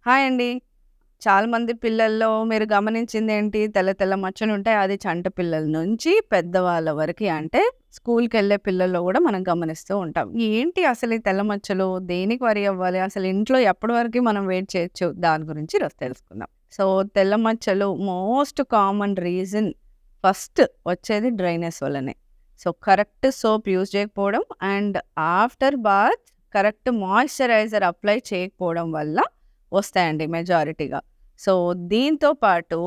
Hi అండి. చాలా మంది పిల్లల్లో మీరు గమనించిందేంటి? తెల్ల తెల్ల మచ్చలుంటాయి. అది చంటి పిల్లల నుంచి పెద్దవాళ్ళ వరకి అంటే స్కూల్‌కెళ్ళే పిల్లల్లో గూడా మనం గమనిస్తూ ఉంటాం. ఏంటి అసలు ఈ తెల్ల మచ్చలు? దేనికి వరి అవ్వాలి? అసలు ఇంట్లో ఎప్పటి వరకి మనం వెయిట్ చేయొచ్చు? దాని గురించి ఈరోజు తెలుసుకుందాం. సో, తెల్ల మచ్చలు మోస్ట్ కామన్ రీజన్ ఫస్ట్ వచ్చేది డ్రైనెస్ వల్లనే. సో, కరెక్ట్ సోప్ యూజ్ చేయకపోవడం and after bath correct moisturiser apply చేయకపోవడం వల్ల వస్తాయండి మెజారిటీగా. సో, దీంతో పాటు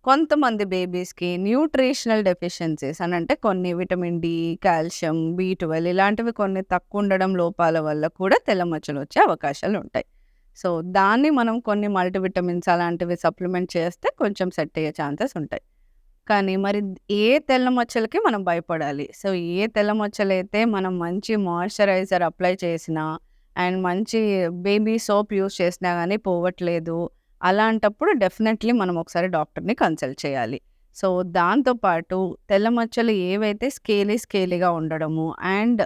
కొంతమంది బేబీస్‌కి న్యూట్రిషనల్ డెఫిషియన్సీస్ అనంటే కొన్ని విటమిన్ డి, కాల్షియం, బి12 ఇలాంటివి కొన్ని తక్కువుండడం లోపాల వల్ల కూడా తెల్ల మచ్చలొచ్చే అవకాశాలుంటాయి. సో, దాన్ని మనం కొన్ని మల్టీవిటమిన్స్ అలాంటివి సప్లిమెంట్ చేస్తే కొంచెం సెట్ అయ్యే ఛాన్సెస్ ఉంటాయి. కానీ మరి ఏ తెల్ల మచ్చలకి మనం భయపడాలి? సో, ఏ తెల్ల మచ్చలైతే మనం మంచి మాయిశ్చరైజర్ అప్లై చేసినా అండ్ మంచి బేబీ సోప్ యూజ్ చేసినా గానీ పోవట్లేదు. అలాంటప్పుడు డెఫినెట్‌లీ మనం ఒకసారి డాక్టర్‌ని కన్సల్ట్ చేయాలి. సో, దాంతో పాటు తెల్ల మచ్చలు ఏవైతే స్కేలీగా ఉండడము అండ్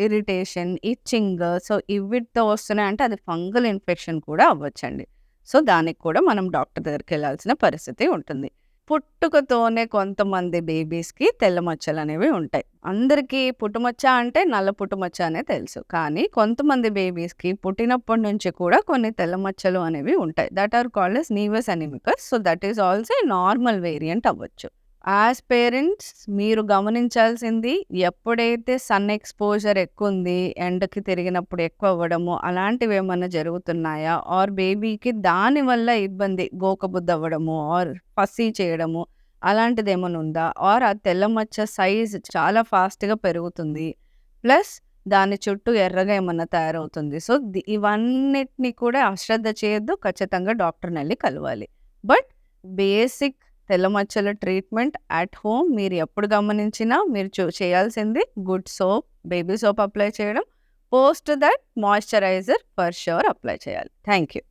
ఇరిటేషన్, ఇచ్చింగ్ సో, ఇవిటితో వస్తున్నాయంటే అది ఫంగల్ ఇన్ఫెక్షన్ కూడా అవ్వచ్చండి. సో, దానికి కూడా మనం డాక్టర్ దగ్గరికెళ్ళాల్సిన పరిస్థితి ఉంటుంది. పుట్టుకతోనే కొంతమంది బేబీస్‌కి తెల్ల మచ్చలనేవి ఉంటాయి. అందరికీ పుట్టుమచ్చ అంటే నల్ల పుట్టుమచ్చ అనే తెలుసు. కానీ కొంతమంది బేబీస్‌కి పుట్టినప్పటి నుంచి కూడా కొన్ని తెల్ల మచ్చలు అనేవి ఉంటాయి. That are called as nevus anemicus. So, that is also a normal variant అవ్వచ్చు. యాస్ పేరెంట్స్ మీరు గమనించాల్సింది ఎప్పుడైతే సన్ ఎక్స్‌పోజర్ ఎక్కువుంది, ఎండకి తిరిగినప్పుడు ఎక్కువ అవ్వడము అలాంటివేమన్నా జరుగుతున్నాయా? ఆర్ బేబీకి దానివల్ల ఇబ్బంది గోకబుద్దవ్వడము ఆర్ ఫస్సీ చేయడము అలాంటిదేమన్నా ఉందా? ఆర్ ఆ తెల్ల మచ్చ సైజ్ చాలా ఫాస్ట్‌గా పెరుగుతుంది. ప్లస్ దాని చుట్టూ ఎర్రగా ఏమన్నా తయారవుతుంది. సో, ఇవన్నిటిని కూడా అశ్రద్ధ చేయొద్దు. ఖచ్చితంగా డాక్టర్‌నెళ్లి కలవాలి. బట్ బేసిక్ తెల్ల మచ్చల ట్రీట్మెంట్ అట్ హోమ్ మీరు ఎప్పుడు గమనించినా మీరు చేయాల్సింది good soap, baby soap apply చేయడం. Post that moisturizer for sure apply చేయాలి. Thank you.